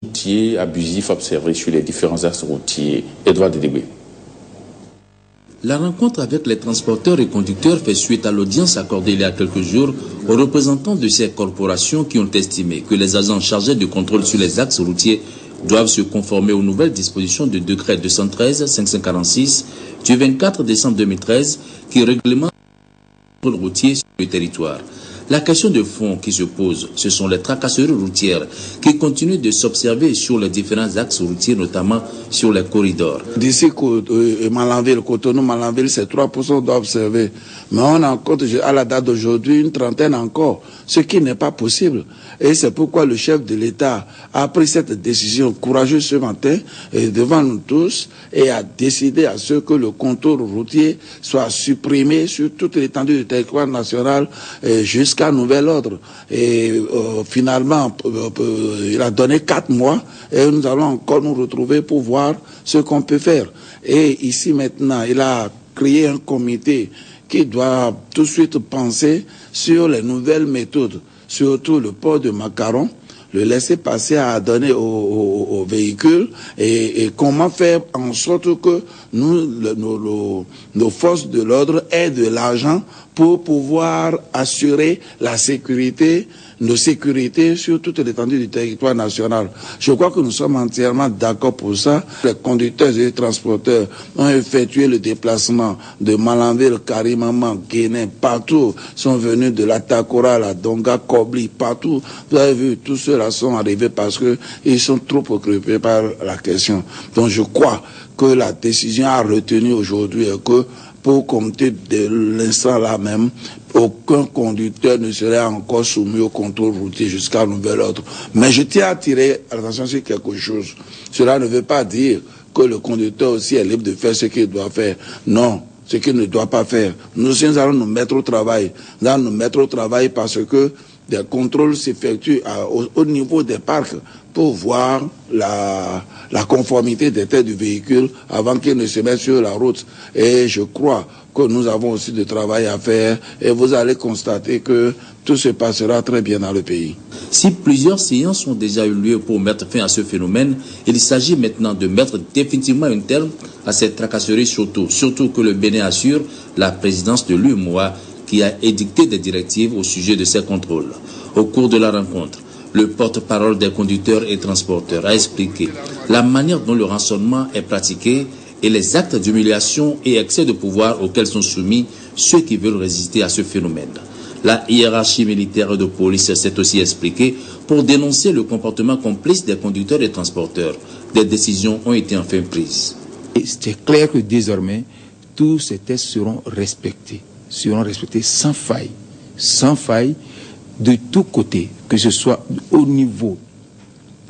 routiers abusifs observés sur les différents axes routiers. Edouard Dédébé. La rencontre avec les transporteurs et conducteurs fait suite à l'audience accordée il y a quelques jours aux représentants de ces corporations qui ont estimé que les agents chargés du contrôle sur les axes routiers doivent se conformer aux nouvelles dispositions du décret 213-546 du 24 décembre 2013 qui réglemente le contrôle routier sur le territoire. La question de fond qui se pose, ce sont les tracasseries routières qui continuent de s'observer sur les différents axes routiers, notamment sur les corridors. D'ici Malanville, Cotonou, Malanville, c'est 3% d'observer. Mais on en compte à la date d'aujourd'hui une trentaine encore, ce qui n'est pas possible. Et c'est pourquoi le chef de l'État a pris cette décision courageuse ce matin devant nous tous et a décidé à ce que le contour routier soit supprimé sur toute l'étendue du territoire national jusqu'à nouvel ordre. Et finalement, il a donné 4 mois et nous allons encore nous retrouver pour voir ce qu'on peut faire. Et ici maintenant, il a créé un comité qui doit tout de suite penser sur les nouvelles méthodes, surtout le port de macarons, le laisser passer à donner aux véhicules et comment faire en sorte que nos forces de l'ordre aient de l'argent pour pouvoir assurer la sécurité, nos sécurités sur toute l'étendue du territoire national. Je crois que nous sommes entièrement d'accord pour ça. Les conducteurs et les transporteurs ont effectué le déplacement de Malanville, Karimama, Guénin, partout, sont venus de la Takora, la Donga, Kobli, partout. Vous avez vu, tous ceux-là sont arrivés parce que ils sont trop occupés par la question. Donc je crois que la décision à retenir aujourd'hui est que pour compter de l'instant là même, aucun conducteur ne serait encore soumis au contrôle routier jusqu'à nouvel ordre. Mais je tiens à attirer l'attention sur quelque chose. Cela ne veut pas dire que le conducteur aussi est libre de faire ce qu'il doit faire. Non, ce qu'il ne doit pas faire. Nous aussi, nous allons nous mettre au travail. Nous allons nous mettre au travail parce que des contrôles s'effectuent au niveau des parcs pour voir la conformité des têtes du véhicule avant qu'il ne se mette sur la route. Et je crois que nous avons aussi du travail à faire et vous allez constater que tout se passera très bien dans le pays. Si plusieurs séances ont déjà eu lieu pour mettre fin à ce phénomène, il s'agit maintenant de mettre définitivement un terme à cette tracasserie, surtout que le Bénin assure la présidence de l'UEMOA qui a édicté des directives au sujet de ces contrôles. Au cours de la rencontre, le porte-parole des conducteurs et transporteurs a expliqué la manière dont le rançonnement est pratiqué et les actes d'humiliation et excès de pouvoir auxquels sont soumis ceux qui veulent résister à ce phénomène. La hiérarchie militaire de police s'est aussi expliquée pour dénoncer le comportement complice des conducteurs et transporteurs. Des décisions ont été enfin prises. C'est clair que désormais, tous ces tests seront respectés sans faille, de tous côtés, que ce soit au niveau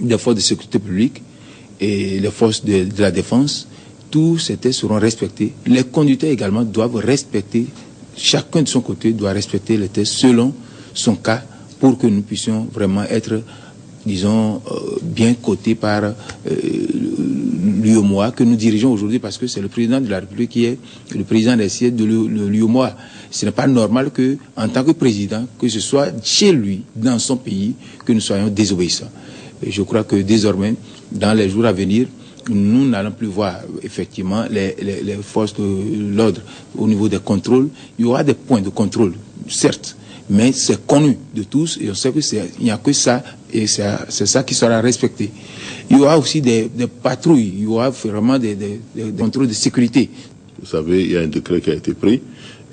des forces de sécurité publique et les forces de la défense. Tous ces tests seront respectés. Les conducteurs également doivent respecter, chacun de son côté doit respecter les tests selon son cas pour que nous puissions vraiment être, disons, bien cotés par l'UEMOA que nous dirigeons aujourd'hui, parce que c'est le président de la République qui est le président des sièges de l'UEMOA. Ce n'est pas normal que, en tant que président, que ce soit chez lui, dans son pays, que nous soyons désobéissants. Et je crois que désormais, dans les jours à venir, nous n'allons plus voir effectivement les forces de l'ordre au niveau des contrôles. Il y aura des points de contrôle, certes, mais c'est connu de tous et on sait qu'il n'y a que ça et c'est ça qui sera respecté. Il y aura aussi des patrouilles, il y aura vraiment des contrôles de sécurité. Vous savez, il y a un décret qui a été pris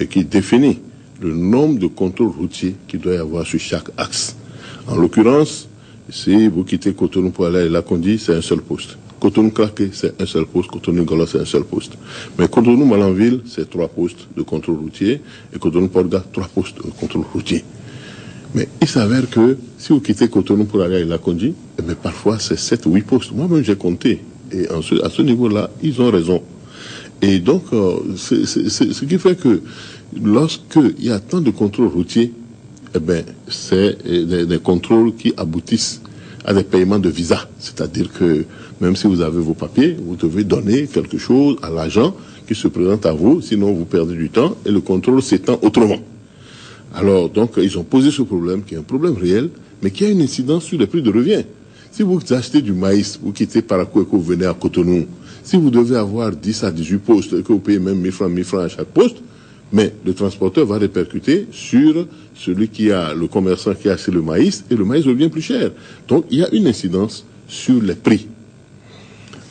et qui définit le nombre de contrôles routiers qu'il doit y avoir sur chaque axe. En l'occurrence, si vous quittez Cotonou pour aller à Lacondi, c'est un seul poste. Cotonou-Craqué, c'est un seul poste. Cotonou-Ngala, c'est un seul poste. Mais Cotonou-Malanville, c'est 3 postes de contrôle routier. Et Cotonou-Porga, 3 postes de contrôle routier. Mais il s'avère que si vous quittez Cotonou pour aller à Lacondi, eh parfois c'est 7 ou 8 postes. Moi-même, j'ai compté. Et à ce niveau-là, ils ont raison. Et donc, ce qui fait que lorsqu'il y a tant de contrôles routiers, c'est des contrôles qui aboutissent à des paiements de visa. C'est-à-dire que même si vous avez vos papiers, vous devez donner quelque chose à l'agent qui se présente à vous, sinon vous perdez du temps et le contrôle s'étend autrement. Alors, donc, ils ont posé ce problème, qui est un problème réel, mais qui a une incidence sur les prix de revient, Si vous achetez du maïs, vous quittez Parakou et que vous venez à Cotonou, si vous devez avoir 10 à 18 postes et que vous payez même 1000 francs à chaque poste, mais le transporteur va répercuter sur celui qui a, le commerçant qui a acheté le maïs, et le maïs devient plus cher. Donc il y a une incidence sur les prix.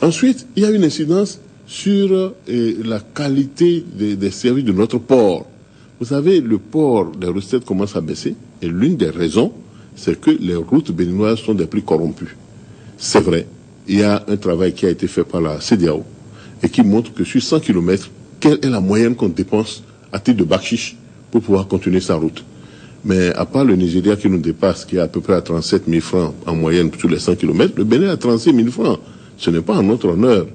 Ensuite, il y a une incidence sur la qualité des services de notre port. Vous savez, le port, les recettes commencent à baisser, et l'une des raisons, c'est que les routes béninoises sont des plus corrompues. C'est vrai, il y a un travail qui a été fait par la CEDEAO, et qui montre que sur 100 km, quelle est la moyenne qu'on dépense à titre de bakchiche pour pouvoir continuer sa route. Mais à part le Nigeria qui nous dépasse, qui est à peu près à 37 000 francs en moyenne sur les 100 km, le Bénin a 36 000 francs. Ce n'est pas en notre honneur.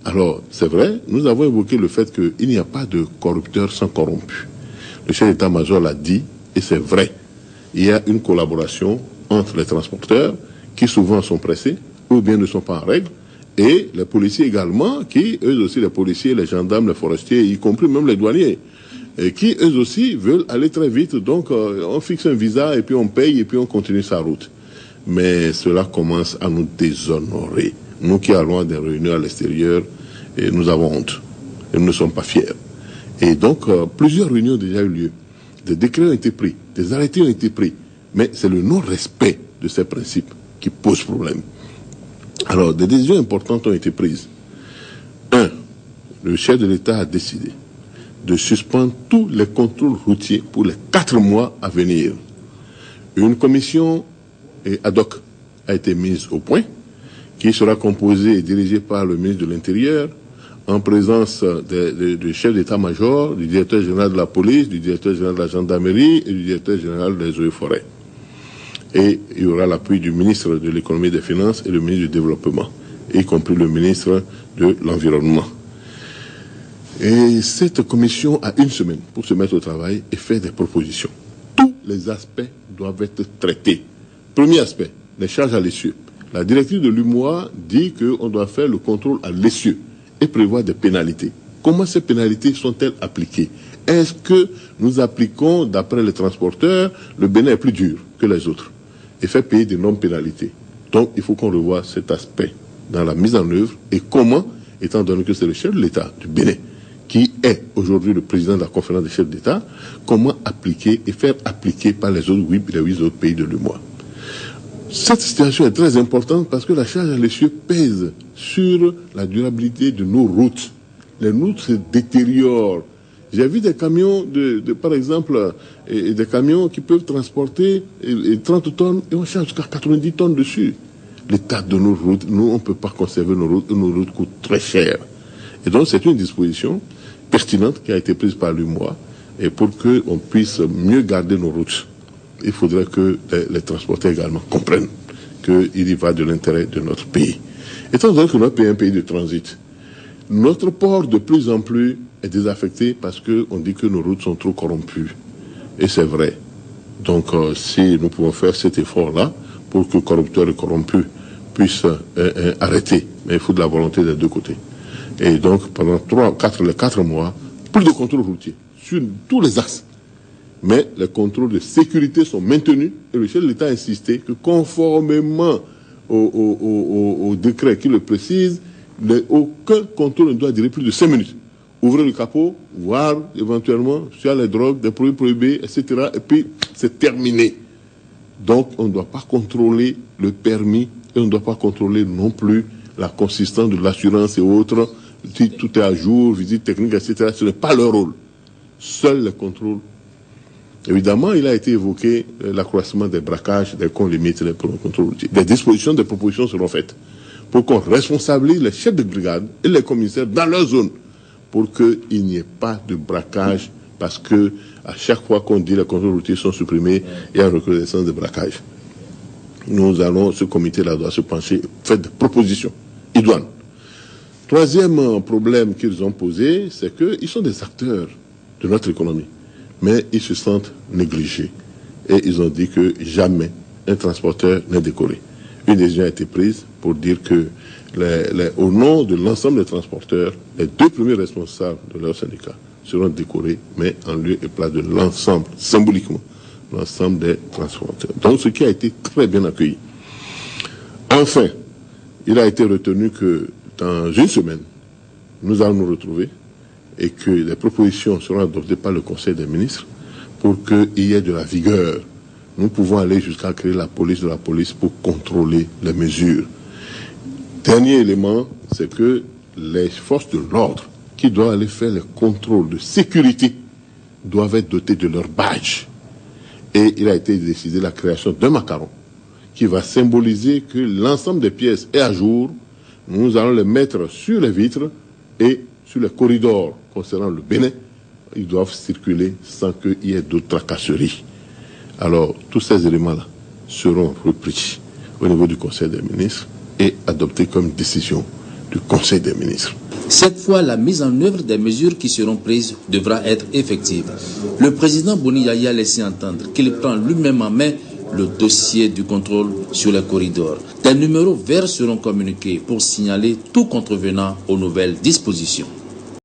Alors, c'est vrai, nous avons évoqué le fait qu'il n'y a pas de corrupteur sans corrompu. Le chef d'état-major l'a dit, et c'est vrai. Il y a une collaboration entre les transporteurs, qui souvent sont pressés, ou bien ne sont pas en règle, et les policiers également, qui, eux aussi, les policiers, les gendarmes, les forestiers, y compris même les douaniers, et qui, eux aussi, veulent aller très vite. Donc, on fixe un visa, et puis on paye, et puis on continue sa route. Mais cela commence à nous déshonorer. Nous qui allons à des réunions à l'extérieur, et nous avons honte. Et nous ne sommes pas fiers. Et donc, plusieurs réunions ont déjà eu lieu. Des décrets ont été pris, des arrêtés ont été pris. Mais c'est le non-respect de ces principes qui pose problème. Alors, des décisions importantes ont été prises. 1. Le chef de l'État a décidé de suspendre tous les contrôles routiers pour les 4 mois à venir. Une commission ad hoc a été mise au point, qui sera composée et dirigée par le ministre de l'Intérieur, en présence du chef d'état-major, du directeur général de la police, du directeur général de la gendarmerie et du directeur général des eaux et forêts. Et il y aura l'appui du ministre de l'économie et des finances et le ministre du développement, y compris le ministre de l'environnement. Et cette commission a 1 semaine pour se mettre au travail et faire des propositions. Tous les aspects doivent être traités. Premier aspect, les charges à l'essieu. La directive de l'UMOA dit qu'on doit faire le contrôle à l'essieu et prévoir des pénalités. Comment ces pénalités sont-elles appliquées? Est-ce que nous appliquons, d'après les transporteurs, le Bénin est plus dur que les autres et fait payer d'énormes pénalités? Donc, il faut qu'on revoie cet aspect dans la mise en œuvre et comment, étant donné que c'est le chef de l'État du Bénin qui est aujourd'hui le président de la conférence des chefs d'État, comment appliquer et faire appliquer par les autres 8 autres pays de l'UMOA. Cette situation est très importante parce que la charge à l'essieu pèse sur la durabilité de nos routes. Les routes se détériorent. J'ai vu des camions, par exemple, des camions qui peuvent transporter 30 tonnes et on charge jusqu'à 90 tonnes dessus. L'état de nos routes, nous, on ne peut pas conserver nos routes coûtent très cher. Et donc, c'est une disposition pertinente qui a été prise par l'UMOA et pour qu'on puisse mieux garder nos routes. Il faudrait que les transporteurs également comprennent qu'il y va de l'intérêt de notre pays. Étant donné que notre pays est un pays de transit, notre port de plus en plus est désaffecté parce qu'on dit que nos routes sont trop corrompues. Et c'est vrai. Donc si nous pouvons faire cet effort-là pour que corrupteurs et corrompus puissent arrêter, mais il faut de la volonté des deux côtés. Et donc pendant les 4 mois, plus de contrôle routier sur tous les axes. Mais les contrôles de sécurité sont maintenus et le chef de l'État a insisté que conformément au décret qui le précise, aucun contrôle ne doit durer plus de 5 minutes. Ouvrez le capot, voir éventuellement s'il y a les drogues, des produits prohibés, etc. Et puis c'est terminé. Donc on ne doit pas contrôler le permis et on ne doit pas contrôler non plus la consistance de l'assurance et autres. Si tout est à jour, visite technique, etc. Ce n'est pas leur rôle. Seuls les contrôles. Évidemment, il a été évoqué l'accroissement des braquages, des qu'on limite les contrôles routiers. Des dispositions, des propositions seront faites pour qu'on responsabilise les chefs de brigade et les commissaires dans leur zone pour qu'il n'y ait pas de braquage parce que à chaque fois qu'on dit les contrôles routiers sont supprimés, il y a une recrudescence de braquage. Nous allons, ce comité-là doit se pencher, faire des propositions idoines. Troisième problème qu'ils ont posé, c'est qu'ils sont des acteurs de notre économie. Mais ils se sentent négligés. Et ils ont dit que jamais un transporteur n'est décoré. Une décision a été prise pour dire que, au nom de l'ensemble des transporteurs, les 2 premiers responsables de leur syndicat seront décorés, mais en lieu et place de l'ensemble, symboliquement, l'ensemble des transporteurs. Donc, ce qui a été très bien accueilli. Enfin, il a été retenu que dans une semaine, nous allons nous retrouver et que les propositions seront adoptées par le Conseil des ministres pour qu'il y ait de la vigueur. Nous pouvons aller jusqu'à créer la police de la police pour contrôler les mesures. Dernier élément, c'est que les forces de l'ordre qui doivent aller faire les contrôles de sécurité doivent être dotées de leur badge. Et il a été décidé la création d'un macaron qui va symboliser que l'ensemble des pièces est à jour. Nous allons les mettre sur les vitres et sur les corridors concernant le Bénin. Ils doivent circuler sans qu'il y ait d'autres tracasseries. Alors, tous ces éléments-là seront repris au niveau du Conseil des ministres et adoptés comme décision du Conseil des ministres. Cette fois, la mise en œuvre des mesures qui seront prises devra être effective. Le président Boni Yaya a laissé entendre qu'il prend lui-même en main le dossier du contrôle sur les corridors. Des numéros verts seront communiqués pour signaler tout contrevenant aux nouvelles dispositions.